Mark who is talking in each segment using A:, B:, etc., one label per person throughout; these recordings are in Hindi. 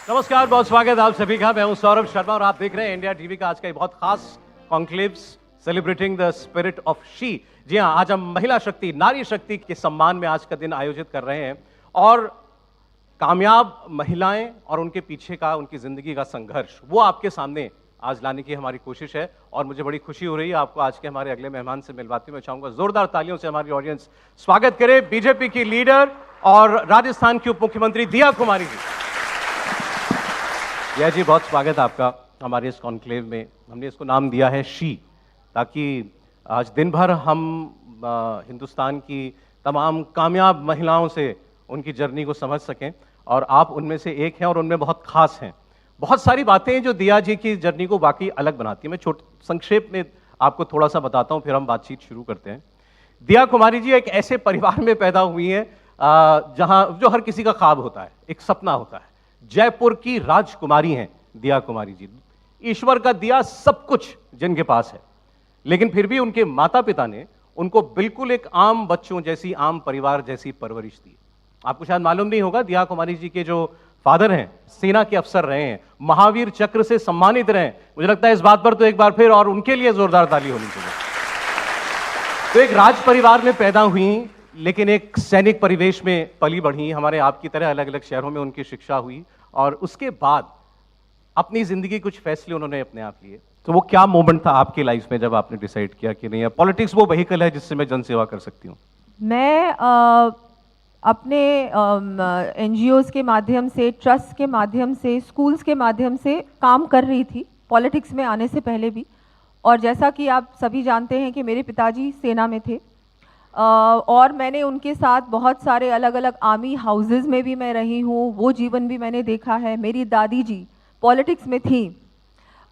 A: नमस्कार, बहुत स्वागत है आप सभी का। मैं हूं सौरभ शर्मा और आप देख रहे हैं इंडिया टीवी का आज का एक बहुत खास conclaves celebrating the spirit of she. जी हां, आज हम महिला शक्ति, नारी शक्ति के सम्मान में आज का दिन आयोजित कर रहे हैं और कामयाब महिलाएं और उनके पीछे का उनकी जिंदगी का संघर्ष वो आपके सामने आज लाने की हमारी कोशिश है। और मुझे बड़ी खुशी हो रही है आपको आज के हमारे अगले मेहमान से मिलवाते हुए। मैं चाहूंगा जोरदार तालियों से हमारी ऑडियंस स्वागत करे बीजेपी की लीडर और राजस्थान की उप मुख्यमंत्री दिया कुमारी जी। दिया जी, बहुत स्वागत है आपका हमारे इस कॉन्क्लेव में। हमने इसको नाम दिया है शी, ताकि आज दिन भर हम हिंदुस्तान की तमाम कामयाब महिलाओं से उनकी जर्नी को समझ सकें और आप उनमें से एक हैं और उनमें बहुत खास हैं। बहुत सारी बातें हैं जो दिया जी की जर्नी को बाकी अलग बनाती है। मैं संक्षेप में आपको थोड़ा सा बताता हूं, फिर हम बातचीत शुरू करते हैं। दिया कुमारी जी एक ऐसे परिवार में पैदा हुई हैं जहां जो हर किसी का ख्वाब होता है, एक सपना होता है। जयपुर की राजकुमारी हैं दिया कुमारी जी। ईश्वर का दिया सब कुछ जिनके पास है, लेकिन फिर भी उनके माता पिता ने उनको बिल्कुल एक आम बच्चों जैसी, आम परिवार जैसी परवरिश दी। आपको शायद मालूम नहीं होगा, दिया कुमारी जी के जो फादर हैं सेना के अफसर रहे हैं, महावीर चक्र से सम्मानित रहे हैं। मुझे लगता है इस बात पर तो एक बार फिर और उनके लिए जोरदार ताली होनी चाहिए। तो एक राज परिवार में पैदा हुई, लेकिन एक सैनिक परिवेश में पली बढ़ी। हमारे आपकी तरह अलग अलग शहरों में उनकी शिक्षा हुई और उसके बाद अपनी जिंदगी कुछ फैसले उन्होंने अपने आप लिए। तो वो क्या मोमेंट था आपकी लाइफ में जब आपने डिसाइड किया कि नहीं, पॉलिटिक्स वो व्हीकल है जिससे मैं जनसेवा कर सकती हूँ?
B: मैं अपने एनजीओज़ के माध्यम से, ट्रस्ट के माध्यम से, स्कूल्स के माध्यम से काम कर रही थी पॉलिटिक्स में आने से पहले भी। और जैसा कि आप सभी जानते हैं कि मेरे पिताजी सेना में थे और मैंने उनके साथ बहुत सारे अलग अलग आर्मी हाउसेस में भी मैं रही हूँ, वो जीवन भी मैंने देखा है। मेरी दादी जी पॉलिटिक्स में थी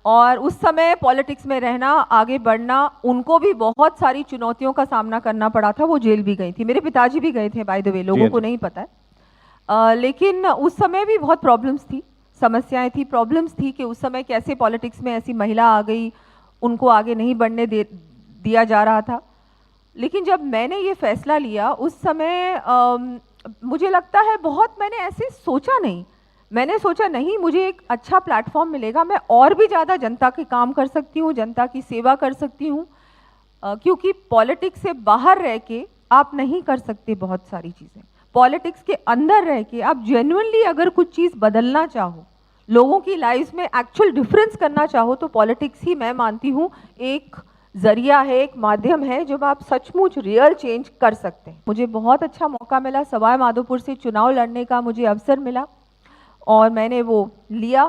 B: और उस समय पॉलिटिक्स में रहना, आगे बढ़ना, उनको भी बहुत सारी चुनौतियों का सामना करना पड़ा था। वो जेल भी गई थी, मेरे पिताजी भी गए थे, बाय द वे, लोगों को नहीं पता है। लेकिन उस समय भी बहुत प्रॉब्लम्स थी, समस्याएं थी, प्रॉब्लम्स थी कि उस समय कैसे पॉलिटिक्स में ऐसी महिला आ गई, उनको आगे नहीं बढ़ने दिया जा रहा था। लेकिन जब मैंने ये फैसला लिया उस समय मुझे लगता है बहुत, मैंने ऐसे सोचा नहीं। मैंने सोचा नहीं, मुझे एक अच्छा प्लेटफॉर्म मिलेगा, मैं और भी ज़्यादा जनता के काम कर सकती हूँ, जनता की सेवा कर सकती हूँ। क्योंकि पॉलिटिक्स से बाहर रह के आप नहीं कर सकते बहुत सारी चीज़ें। पॉलिटिक्स के अंदर रह के आप जेन्युइनली अगर कुछ चीज़ बदलना चाहो, लोगों की लाइफ में एक्चुअल डिफरेंस करना चाहो, तो पॉलिटिक्स ही मैं मानती हूँ एक जरिया है, एक माध्यम है जब आप सचमुच रियल चेंज कर सकते हैं। मुझे बहुत अच्छा मौका मिला, सवाई माधोपुर से चुनाव लड़ने का मुझे अवसर मिला और मैंने वो लिया।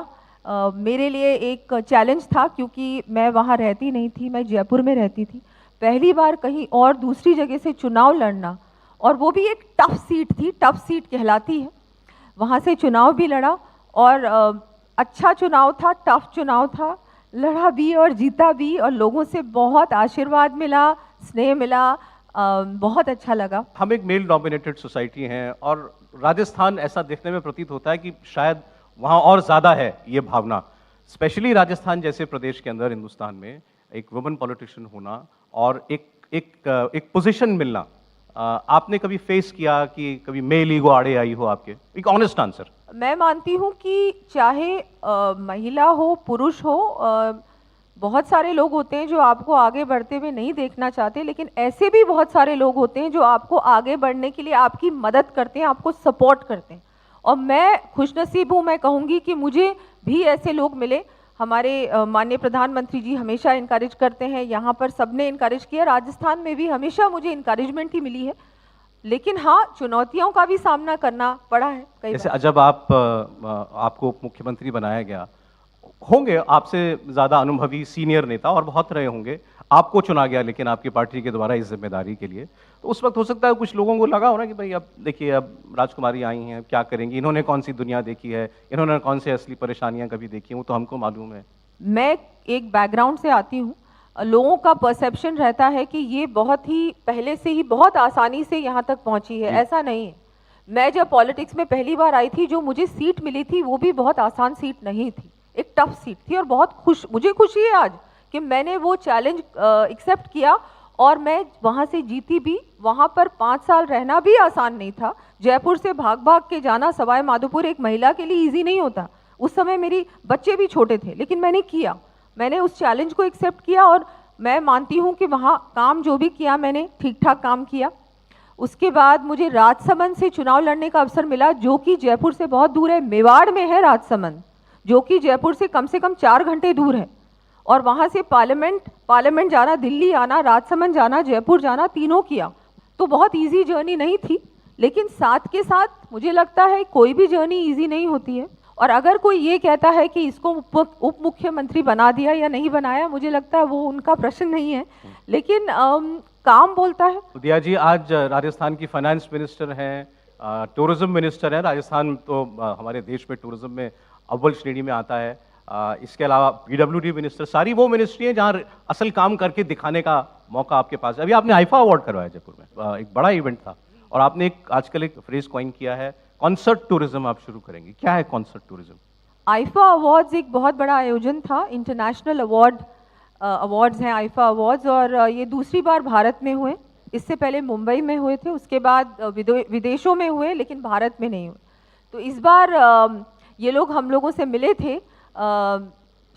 B: मेरे लिए एक चैलेंज था क्योंकि मैं वहाँ रहती नहीं थी, मैं जयपुर में रहती थी। पहली बार कहीं और दूसरी जगह से चुनाव लड़ना, और वो भी एक टफ सीट थी, टफ सीट कहलाती है। वहाँ से चुनाव भी लड़ा और अच्छा चुनाव था, टफ चुनाव था, लड़ा भी और जीता भी, और लोगों से बहुत आशीर्वाद मिला, स्नेह मिला, बहुत अच्छा लगा।
A: हम एक मेल डोमिनेटेड सोसाइटी हैं और राजस्थान ऐसा देखने में प्रतीत होता है कि शायद वहाँ और ज़्यादा है ये भावना। स्पेशली राजस्थान जैसे प्रदेश के अंदर हिंदुस्तान में एक वुमेन पॉलिटिशियन होना और एक पोजीशन मिलना, आपने कभी फेस किया कि कभी मेल ईगो आड़े आई हो आपके? एक ऑनेस्ट आंसर।
B: मैं मानती हूँ कि चाहे महिला हो, पुरुष हो, बहुत सारे लोग होते हैं जो आपको आगे बढ़ते हुए नहीं देखना चाहते, लेकिन ऐसे भी बहुत सारे लोग होते हैं जो आपको आगे बढ़ने के लिए आपकी मदद करते हैं, आपको सपोर्ट करते हैं। और मैं खुशनसीब हूँ, मैं कहूँगी कि मुझे भी ऐसे लोग मिले। हमारे माननीय प्रधानमंत्री जी हमेशा इनकरेज करते हैं, यहाँ पर सबने इनकरेज किया, राजस्थान में भी हमेशा मुझे इनकरेजमेंट ही मिली है। लेकिन हाँ, चुनौतियों का भी सामना करना पड़ा है कई
A: जैसे
B: बार।
A: जब आपको मुख्यमंत्री बनाया गया, होंगे आपसे ज़्यादा अनुभवी सीनियर नेता और बहुत रहे होंगे, आपको चुना गया लेकिन आपकी पार्टी के द्वारा इस जिम्मेदारी के लिए, तो उस वक्त हो सकता है कुछ लोगों को लगा हो ना कि भाई अब देखिए, अब राजकुमारी आई हैं, क्या करेंगी, इन्होंने कौन सी दुनिया देखी है, इन्होंने कौन सी असली परेशानियां कभी देखी हैं, वो तो हमको मालूम है।
B: मैं एक बैकग्राउंड से आती हूँ, लोगों का परसेप्शन रहता है कि ये बहुत ही पहले से ही बहुत आसानी से यहाँ तक पहुँची है, ऐसा नहीं है। मैं जब पॉलिटिक्स में पहली बार आई थी, जो मुझे सीट मिली थी वो भी बहुत आसान सीट नहीं थी, एक टफ सीट थी। और बहुत मुझे खुशी है आज कि मैंने वो चैलेंज एक्सेप्ट किया और मैं वहाँ से जीती भी। वहाँ पर 5 साल रहना भी आसान नहीं था। जयपुर से भाग भाग के जाना सवाई माधोपुर एक महिला के लिए इजी नहीं होता। उस समय मेरी बच्चे भी छोटे थे, लेकिन मैंने किया, मैंने उस चैलेंज को एक्सेप्ट किया और मैं मानती हूँ कि वहाँ काम जो भी किया मैंने ठीक ठाक काम किया। उसके बाद मुझे राजसमंद से चुनाव लड़ने का अवसर मिला, जो कि जयपुर से बहुत दूर है, मेवाड़ में है राजसमंद, जो कि जयपुर से कम 4 घंटे दूर है। और वहाँ से पार्लियामेंट जाना, दिल्ली आना, राजसमंद जाना, जयपुर जाना, तीनों किया। तो बहुत इजी जर्नी नहीं थी, लेकिन साथ के साथ मुझे लगता है कोई भी जर्नी इजी नहीं होती है। और अगर कोई ये कहता है कि इसको उप मुख्यमंत्री बना दिया या नहीं बनाया, मुझे लगता है वो उनका प्रश्न नहीं है, लेकिन काम बोलता है।
A: दिया जी, आज राजस्थान की फाइनेंस मिनिस्टर हैं, टूरिज्म मिनिस्टर हैं। राजस्थान तो हमारे देश में टूरिज्म में अव्वल श्रेणी में आता है। इसके अलावा पीडब्ल्यूडी मिनिस्टर, सारी वो मिनिस्ट्री है जहाँ असल काम करके दिखाने का मौका आपके पास है। अभी आपने आईफा अवार्ड करवाया जयपुर में, एक बड़ा इवेंट था, और आपने आजकल एक फ्रेज कॉइन किया है, कॉन्सर्ट टूरिज्म आप शुरू करेंगे। क्या है कॉन्सर्ट टूरिज्म?
B: आईफा अवार्ड्स एक बहुत बड़ा आयोजन था, इंटरनेशनल अवार्ड्स हैं आईफा अवार्ड्स, और ये दूसरी बार भारत में हुए। इससे पहले मुंबई में हुए थे, उसके बाद विदेशों में हुए, लेकिन भारत में नहीं हुए। तो इस बार ये लोग हम लोगों से मिले थे,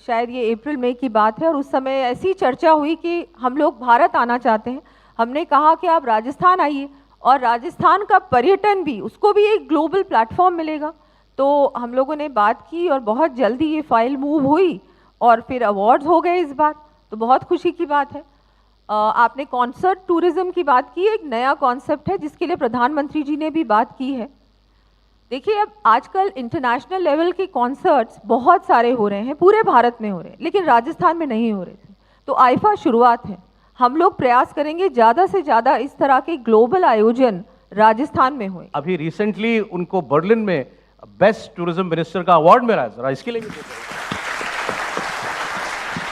B: शायद ये अप्रैल मई की बात है, और उस समय ऐसी चर्चा हुई कि हम लोग भारत आना चाहते हैं। हमने कहा कि आप राजस्थान आइए, और राजस्थान का पर्यटन भी, उसको भी एक ग्लोबल प्लेटफॉर्म मिलेगा। तो हम लोगों ने बात की और बहुत जल्दी ये फाइल मूव हुई और फिर अवार्ड्स हो गए इस बार, तो बहुत खुशी की बात है। आपने कॉन्सर्ट टूरिज्म की बात की, एक नया कॉन्सेप्ट है जिसके लिए प्रधानमंत्री जी ने भी बात की है। देखिए, अब आजकल इंटरनेशनल लेवल के कॉन्सर्ट्स बहुत सारे हो रहे हैं, पूरे भारत में हो रहे हैं, लेकिन राजस्थान में नहीं हो रहे थे। तो आईफा शुरुआत है, हम लोग प्रयास करेंगे ज़्यादा से ज़्यादा इस तरह के ग्लोबल आयोजन राजस्थान में हुए।
A: अभी रिसेंटली उनको बर्लिन में बेस्ट टूरिज्म मिनिस्टर का अवार्ड मिला है, जरा इसके लिए भी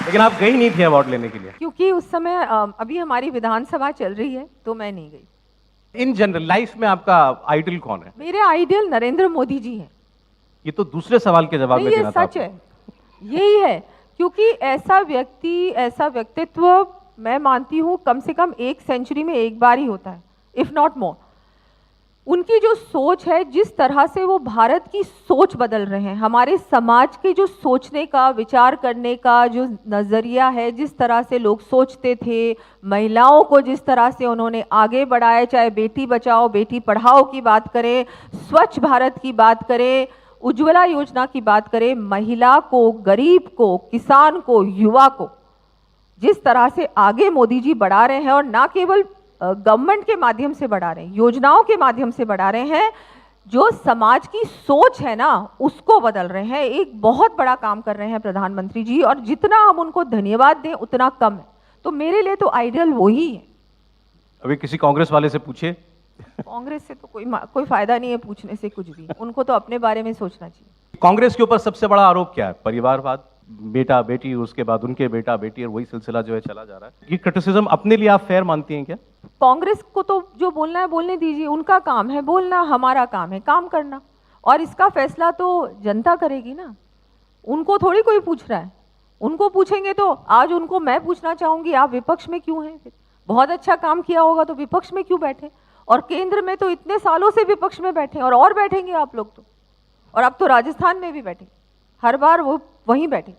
A: लेकिन आप गई नहीं थी अवार्ड लेने के लिए?
B: क्योंकि उस समय अभी हमारी विधानसभा चल रही है, तो मैं नहीं गई।
A: इन जनरल लाइफ में आपका आइडल कौन है?
B: मेरे आइडियल नरेंद्र मोदी जी हैं।
A: ये तो दूसरे सवाल के जवाब में
B: ये
A: देना था
B: सच है, यही है, क्योंकि ऐसा व्यक्ति, ऐसा व्यक्तित्व मैं मानती हूँ कम से कम एक सेंचुरी में एक बार ही होता है, इफ नॉट मोर। उनकी जो सोच है, जिस तरह से वो भारत की सोच बदल रहे हैं, हमारे समाज के जो सोचने का, विचार करने का जो नज़रिया है, जिस तरह से लोग सोचते थे, महिलाओं को जिस तरह से उन्होंने आगे बढ़ाया, चाहे बेटी बचाओ बेटी पढ़ाओ की बात करें, स्वच्छ भारत की बात करें, उज्ज्वला योजना की बात करें, महिला को, गरीब को, किसान को, युवा को जिस तरह से आगे मोदी जी बढ़ा रहे हैं, और ना केवल गवर्नमेंट के माध्यम से बढ़ा रहे हैं, योजनाओं के माध्यम से बढ़ा रहे हैं, जो समाज की सोच है ना, उसको बदल रहे हैं। एक बहुत बड़ा काम कर रहे हैं प्रधानमंत्री जी, और जितना हम उनको धन्यवाद दें उतना कम है। तो मेरे लिए तो आइडियल वही है।
A: अभी किसी कांग्रेस वाले से पूछे।
B: कांग्रेस से तो कोई फायदा नहीं है पूछने से कुछ भी, उनको तो अपने बारे में सोचना चाहिए।
A: कांग्रेस के ऊपर सबसे बड़ा आरोप क्या है? परिवारवाद, बेटा बेटी, उसके बाद उनके बेटा बेटी, और वही सिलसिला जो है चला जा रहा है। ये क्रिटिसिज्म अपने लिए आप फेयर मानती हैं क्या?
B: कांग्रेस को तो जो बोलना है बोलने दीजिए, उनका काम है बोलना, हमारा काम है काम करना, और इसका फैसला तो जनता करेगी ना। उनको थोड़ी कोई पूछ रहा है, उनको पूछेंगे तो आज उनको मैं पूछना चाहूंगी, आप विपक्ष में क्यों हैं? फिर बहुत अच्छा काम किया होगा तो विपक्ष में क्यों बैठे? और केंद्र में तो इतने सालों से विपक्ष में बैठे, और बैठेंगे आप लोग तो, और अब तो राजस्थान में भी बैठे, हर बार वो वहीं बैठे।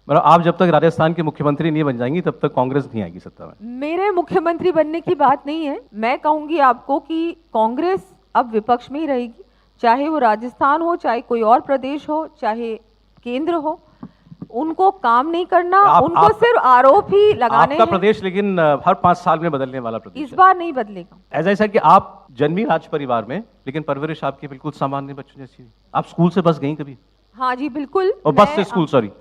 A: मतलब आप जब तक राजस्थान के मुख्यमंत्री नहीं बन जाएंगी तब तक कांग्रेस नहीं आएगी सत्ता में?
B: मेरे मुख्यमंत्री बनने की बात नहीं है, मैं कहूंगी आपको कि कांग्रेस अब विपक्ष में ही रहेगी, चाहे वो राजस्थान हो, चाहे कोई और प्रदेश हो, चाहे केंद्र हो। उनको काम नहीं करना, उनको सिर्फ आरोप ही लगाने
A: आपका प्रदेश लेकिन हर 5 साल में बदलने वाला प्रदेश
B: इस बार नहीं बदलेगा।
A: ऐसा ऐसा कि आप जन्मी राज परिवार में, लेकिन परवरिश आपकी बिल्कुल सामान्य बच्चों जैसी हुई। आप स्कूल से बस गई कभी?
B: हाँ जी बिल्कुल।
A: और बस से स्कूल, सॉरी।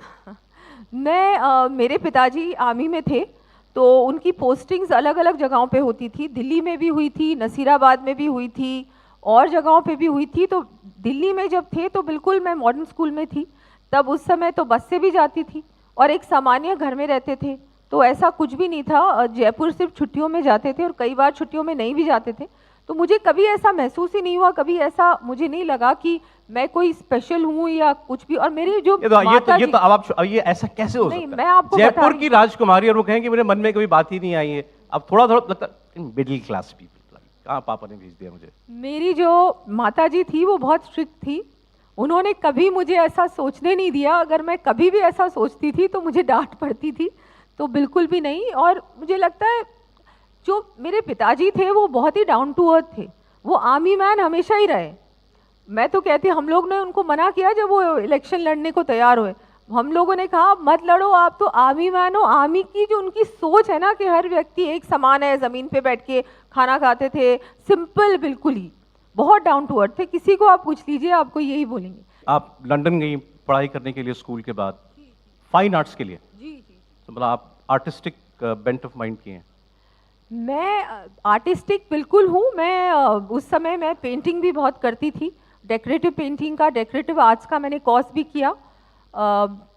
B: मैं मेरे पिताजी आर्मी में थे, तो उनकी पोस्टिंग्स अलग अलग जगहों पे होती थी। दिल्ली में भी हुई थी, नसीराबाद में भी हुई थी, और जगहों पे भी हुई थी। तो दिल्ली में जब थे तो बिल्कुल मैं मॉडर्न स्कूल में थी, तब उस समय तो बस से भी जाती थी, और एक सामान्य घर में रहते थे, तो ऐसा कुछ भी नहीं था। जयपुर सिर्फ छुट्टियों में जाते थे, और कई बार छुट्टियों में नहीं भी जाते थे। तो मुझे कभी ऐसा महसूस ही नहीं हुआ, कभी ऐसा मुझे नहीं लगा कि मैं कोई स्पेशल हूँ या कुछ भी। और मेरी जो
A: ये ऐसा कैसे हो सकता है?
B: मैं आपको
A: जयपुर की राजकुमारी, और वो कहें कि मेरे मन में कभी बात ही नहीं आई है। अब थोड़ा थोड़ा लगता है मिडिल क्लास पीपल, कहाँ पापा ने भेज दिया मुझे।
B: मेरी जो माता जी थी वो बहुत स्ट्रिक्ट थी, उन्होंने कभी मुझे ऐसा सोचने नहीं दिया। अगर मैं कभी भी ऐसा सोचती थी तो मुझे डांट पड़ती थी, तो बिल्कुल भी नहीं। और मुझे लगता है जो मेरे पिताजी थे वो बहुत ही डाउन टू अर्थ थे, वो आर्मी मैन हमेशा ही रहे। मैं तो कहती, हम लोग ने उनको मना किया जब वो इलेक्शन लड़ने को तैयार हुए, हम लोगों ने कहा मत लड़ो, आप तो आर्मी मैन हो। आर्मी की जो उनकी सोच है ना कि हर व्यक्ति एक समान है, ज़मीन पे बैठ के खाना खाते थे, सिंपल, बिल्कुल ही बहुत डाउन टू अर्थ थे। किसी को आप पूछ लीजिए, आपको यही बोलेंगे।
A: आप लंदन गई पढ़ाई करने के लिए स्कूल के बाद, फाइन आर्ट्स के लिए,
B: जी जी।
A: तो मतलब आप आर्टिस्टिक बेंट ऑफ माइंड की हैं।
B: मैं आर्टिस्टिक बिल्कुल हूँ। मैं उस समय मैं पेंटिंग भी बहुत करती थी, डेकोरेटिव पेंटिंग का, डेकोरेटिव आर्ट्स का मैंने कोर्स भी किया।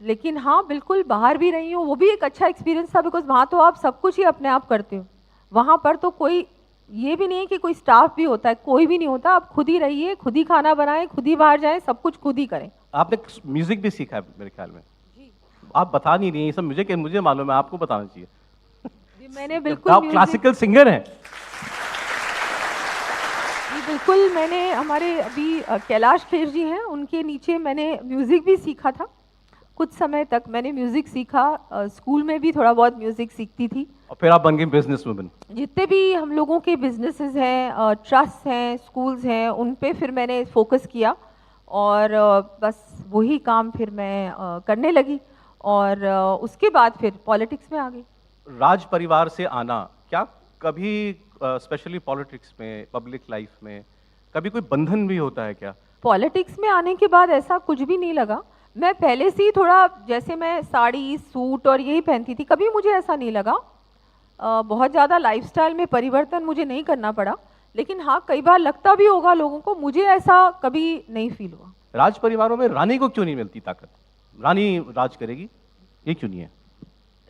B: लेकिन हाँ, बिल्कुल बाहर भी रही हूँ, वो भी एक अच्छा एक्सपीरियंस था, बिकॉज वहाँ तो आप सब कुछ ही अपने आप करते हो। वहाँ पर तो कोई ये भी नहीं है कि कोई स्टाफ भी होता है, कोई भी नहीं होता। आप खुद ही रहिए, खुद ही खाना बनाएं, खुद ही बाहर जाएं, सब कुछ खुद ही करें।
A: आपने म्यूजिक भी सीखा है मेरे ख्याल में।
B: जी
A: आप बता नहीं रही हैं ये सब, मुझे मालूम है, आपको बताना चाहिए।
B: जी, मैंने बिल्कुल
A: आप क्लासिकल सिंगर हैं।
B: जी बिल्कुल, मैंने हमारे अभी कैलाश खेर जी हैं, उनके नीचे मैंने म्यूज़िक भी सीखा था। कुछ समय तक मैंने म्यूज़िक सीखा, स्कूल में भी थोड़ा बहुत म्यूज़िक सीखती थी।
A: और फिर आप बन गए बिजनेस वुमन।
B: जितने भी हम लोगों के बिजनेसेस हैं, ट्रस्ट हैं, स्कूल्स हैं, उन पे फिर मैंने फोकस किया और बस वही काम फिर मैं करने लगी। और उसके बाद फिर पॉलिटिक्स में आ गई।
A: राज परिवार से आना, क्या कभी स्पेशली पॉलिटिक्स में, पब्लिक लाइफ में कभी कोई बंधन भी होता है क्या?
B: पॉलिटिक्स में आने के बाद ऐसा कुछ भी नहीं लगा। मैं पहले से ही थोड़ा, जैसे मैं साड़ी सूट और यही पहनती थी, कभी मुझे ऐसा नहीं लगा। बहुत ज़्यादा लाइफस्टाइल में परिवर्तन मुझे नहीं करना पड़ा। लेकिन हाँ, कई बार लगता भी होगा लोगों को, मुझे ऐसा कभी नहीं फील हुआ।
A: राज परिवारों में रानी को क्यों नहीं मिलती ताकत? रानी राज करेगी, ये क्यों नहीं है?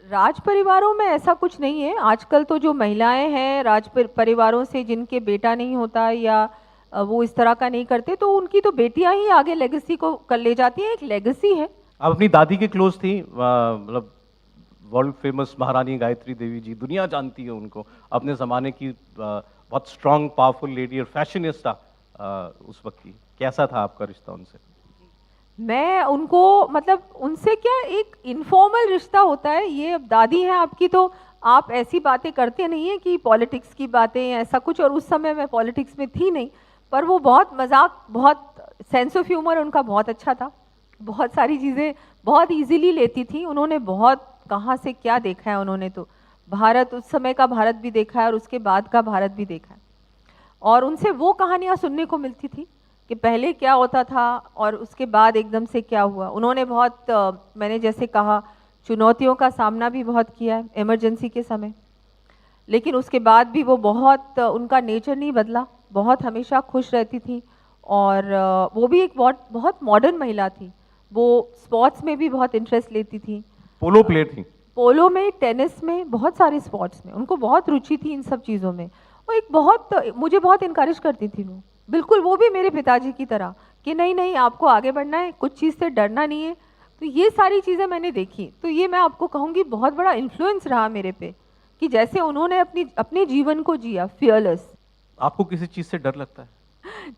B: राज परिवारों में ऐसा कुछ नहीं है। आजकल तो जो महिलाएं हैं राज परिवारों से, जिनके बेटा नहीं होता या वो इस तरह का नहीं करते, तो उनकी तो बेटियां ही आगे लेगेसी को कर ले जाती हैं। एक लेगेसी है।
A: आप अपनी दादी के क्लोज थी, मतलब वर्ल्ड फेमस महारानी गायत्री देवी जी, दुनिया जानती है उनको, अपने ज़माने की बहुत स्ट्रांग पावरफुल लेडी और फैशनिस्टा उस वक्त की। कैसा था आपका रिश्ता उनसे?
B: मैं उनको, मतलब उनसे क्या, एक इनफॉर्मल रिश्ता होता है। ये अब दादी हैं आपकी, तो आप ऐसी बातें करते नहीं है कि पॉलिटिक्स की बातें ऐसा कुछ। और उस समय मैं पॉलिटिक्स में थी नहीं, पर वो बहुत मजाक, बहुत सेंस ऑफ ह्यूमर उनका बहुत अच्छा था। बहुत सारी चीज़ें बहुत इजीली लेती थी। उन्होंने बहुत, कहाँ से क्या देखा है उन्होंने, तो भारत, उस समय का भारत भी देखा है और उसके बाद का भारत भी देखा है। और उनसे वो कहानियाँ सुनने को मिलती थी कि पहले क्या होता था और उसके बाद एकदम से क्या हुआ। उन्होंने बहुत, मैंने जैसे कहा, चुनौतियों का सामना भी बहुत किया है इमरजेंसी के समय, लेकिन उसके बाद भी वो बहुत, उनका नेचर नहीं बदला, बहुत हमेशा खुश रहती थी। और वो भी एक बहुत मॉडर्न महिला थी। वो स्पोर्ट्स में भी बहुत इंटरेस्ट लेती थी।
A: पोलो प्लेयर थी।
B: पोलो में, टेनिस में, बहुत सारे स्पोर्ट्स में उनको बहुत रुचि थी। इन सब चीज़ों में वो एक बहुत, मुझे बहुत इनकरेज करती थी वो। बिल्कुल वो भी मेरे पिताजी की तरह कि नहीं नहीं, आपको आगे बढ़ना है, कुछ चीज़ से डरना नहीं है। तो ये सारी चीज़ें मैंने देखी, तो ये मैं आपको कहूँगी बहुत बड़ा इन्फ्लुएंस रहा मेरे पे, कि जैसे उन्होंने अपने जीवन को जिया, फियरलेस।
A: आपको किसी चीज़ से डर लगता है?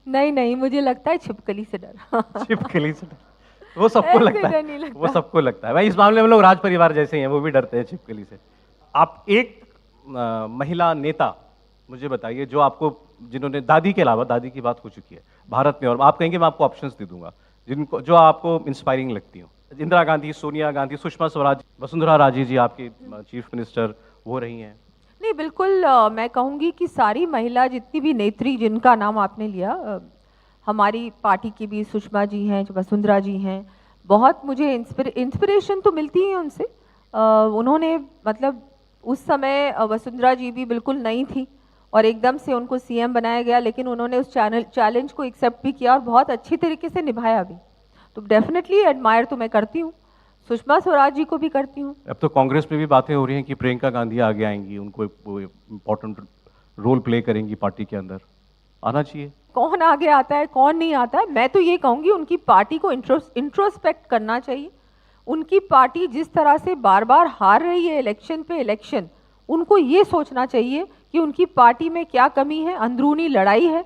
B: नहीं नहीं, मुझे लगता है छिपकली से डर।
A: छिपकली से डर, वो सबको
B: ऐसे
A: लगता
B: डर
A: है,
B: नहीं लगता।
A: वो सबको लगता है भाई। इस मामले में लोग राज परिवार जैसे ही हैं, वो भी डरते हैं छिपकली से। आप एक महिला नेता मुझे बताइए जो आपको, जिन्होंने, दादी के अलावा, दादी की बात हो चुकी है भारत में, और आप कहेंगे मैं आपको ऑप्शंस दे दूंगा, जिनको, जो आपको इंस्पायरिंग लगती हो। इंदिरा गांधी, सोनिया गांधी, सुषमा स्वराज, वसुंधरा राजे जी आपकी चीफ मिनिस्टर वो रही हैं।
B: नहीं, बिल्कुल मैं कहूँगी कि सारी महिला, जितनी भी नेत्री जिनका नाम आपने लिया, हमारी पार्टी की भी सुषमा जी हैं, वसुंधरा जी हैं, बहुत मुझे इंस्पिरेशन तो मिलती है उनसे। उन्होंने, मतलब उस समय वसुंधरा जी भी बिल्कुल नई थी और एकदम से उनको सीएम बनाया गया, लेकिन उन्होंने उस चैलेंज को एक्सेप्ट भी किया और बहुत अच्छी तरीके से निभाया भी। तो डेफिनेटली एडमायर तो मैं करती हूँ, सुषमा स्वराज जी को भी करती हूँ।
A: अब तो कांग्रेस में भी बातें हो रही हैं कि प्रियंका गांधी आगे आएंगी, उनको इम्पोर्टेंट रोल प्ले करेंगी पार्टी के अंदर। आना चाहिए।
B: कौन आगे आता है, कौन नहीं आता है, मैं तो ये कहूँगी उनकी पार्टी को इंट्रोस्पेक्ट करना चाहिए। उनकी पार्टी जिस तरह से बार बार हार रही है इलेक्शन पे इलेक्शन, उनको ये सोचना चाहिए कि उनकी पार्टी में क्या कमी है, अंदरूनी लड़ाई है,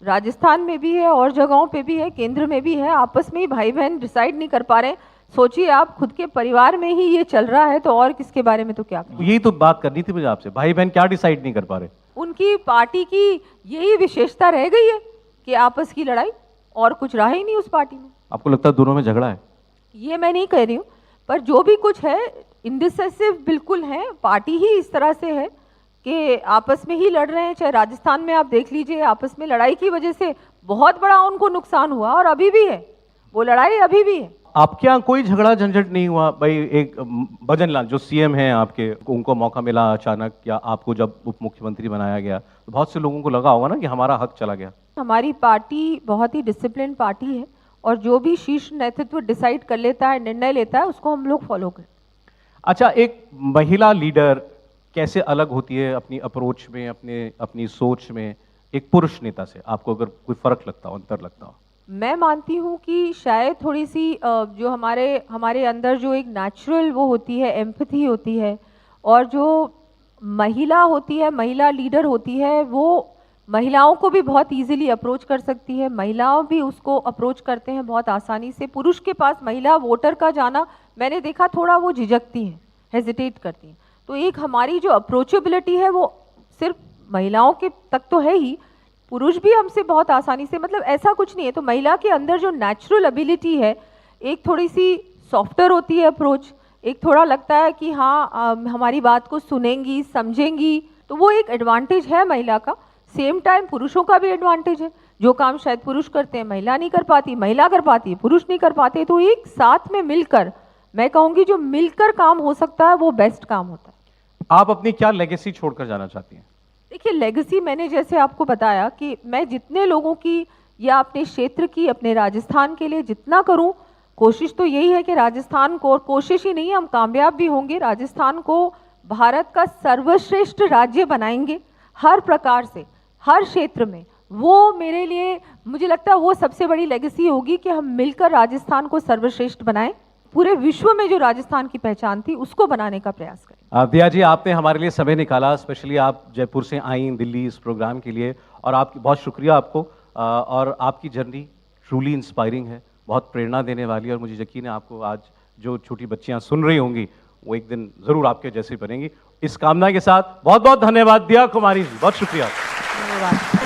B: राजस्थान में भी है और जगहों पे भी है, केंद्र में भी है। आपस में ही भाई बहन डिसाइड नहीं कर पा रहे हैं। सोचिए आप, खुद के परिवार में ही ये चल रहा है तो और किसके बारे में तो क्या कहें।
A: यही तो बात करनी थी मुझे आपसे, भाई बहन क्या डिसाइड नहीं कर पा रहे?
B: उनकी पार्टी की यही विशेषता रह गई है कि आपस की लड़ाई, और कुछ रहा ही नहीं उस पार्टी में।
A: आपको लगता है दोनों में झगड़ा है?
B: ये मैं नहीं कह रही हूँ, पर जो भी कुछ है इंडिसेसिव बिल्कुल है। पार्टी ही इस तरह से है कि आपस में ही लड़ रहे हैं। चाहे राजस्थान में आप देख लीजिए, आपस में लड़ाई की वजह से बहुत बड़ा उनको नुकसान हुआ और अभी भी है, वो लड़ाई अभी भी है।
A: आपके यहाँ कोई झगड़ा झंझट नहीं हुआ? भाई एक भजन लाल जो सीएम हैं आपके, उनको मौका मिला अचानक, या आपको जब उप मुख्यमंत्री बनाया गया तो बहुत से लोगों को लगा होगा ना कि हमारा हक चला गया।
B: हमारी पार्टी बहुत ही डिसिप्लिन पार्टी है और जो भी शीर्ष नेतृत्व डिसाइड कर लेता है, निर्णय लेता है, उसको हम लोग फॉलो करते हैं।
A: अच्छा, एक महिला लीडर कैसे अलग होती है अपनी अप्रोच में, अपनी सोच में एक पुरुष नेता से? आपको अगर कोई फर्क लगता हो, अंतर लगता हो?
B: मैं मानती हूँ कि शायद थोड़ी सी जो हमारे अंदर जो एक नेचुरल वो होती है, एम्पैथी होती है, और जो महिला होती है, महिला लीडर होती है, वो महिलाओं को भी बहुत इजीली अप्रोच कर सकती है। महिलाओं भी उसको अप्रोच करते हैं बहुत आसानी से। पुरुष के पास महिला वोटर का जाना मैंने देखा थोड़ा वो झिझकती हैं, हेजिटेट करती हैं। तो एक हमारी जो अप्रोचेबिलिटी है वो सिर्फ महिलाओं के तक तो है ही, पुरुष भी हमसे बहुत आसानी से, मतलब ऐसा कुछ नहीं है। तो महिला के अंदर जो नेचुरल एबिलिटी है, एक थोड़ी सी सॉफ्टर होती है अप्रोच, एक थोड़ा लगता है कि हाँ हमारी बात को सुनेंगी, समझेंगी, तो वो एक एडवांटेज है महिला का। सेम टाइम पुरुषों का भी एडवांटेज है। जो काम शायद पुरुष करते हैं महिला नहीं कर पाती, महिला कर पाती है, पुरुष नहीं कर पाते। तो एक साथ में मिलकर, मैं कहूँगी जो मिलकर काम हो सकता है वो बेस्ट काम होता है।
A: आप अपनी क्या लेगेसी छोड़कर जाना चाहती हैं?
B: देखिए, लेगेसी मैंने जैसे आपको बताया कि मैं जितने लोगों की या अपने क्षेत्र की, अपने राजस्थान के लिए जितना करूं, कोशिश तो यही है कि राजस्थान को, और कोशिश ही नहीं, हम कामयाब भी होंगे, राजस्थान को भारत का सर्वश्रेष्ठ राज्य बनाएंगे हर प्रकार से, हर क्षेत्र में। वो मेरे लिए, मुझे लगता है वो सबसे बड़ी लेगेसी होगी कि हम मिलकर राजस्थान को सर्वश्रेष्ठ बनाएं, पूरे विश्व में जो राजस्थान की पहचान थी उसको बनाने का प्रयास करें।
A: दिया जी, आपने हमारे लिए समय निकाला, स्पेशली आप जयपुर से आई दिल्ली इस प्रोग्राम के लिए, और आपकी बहुत शुक्रिया आपको। और आपकी जर्नी ट्रूली इंस्पायरिंग है, बहुत प्रेरणा देने वाली है, और मुझे यकीन है आपको आज जो छोटी बच्चियां सुन रही होंगी वो एक दिन ज़रूर आपके जैसी बनेंगी। इस कामना के साथ बहुत बहुत धन्यवाद दिया कुमारी जी, बहुत शुक्रिया।
B: धन्यवाद।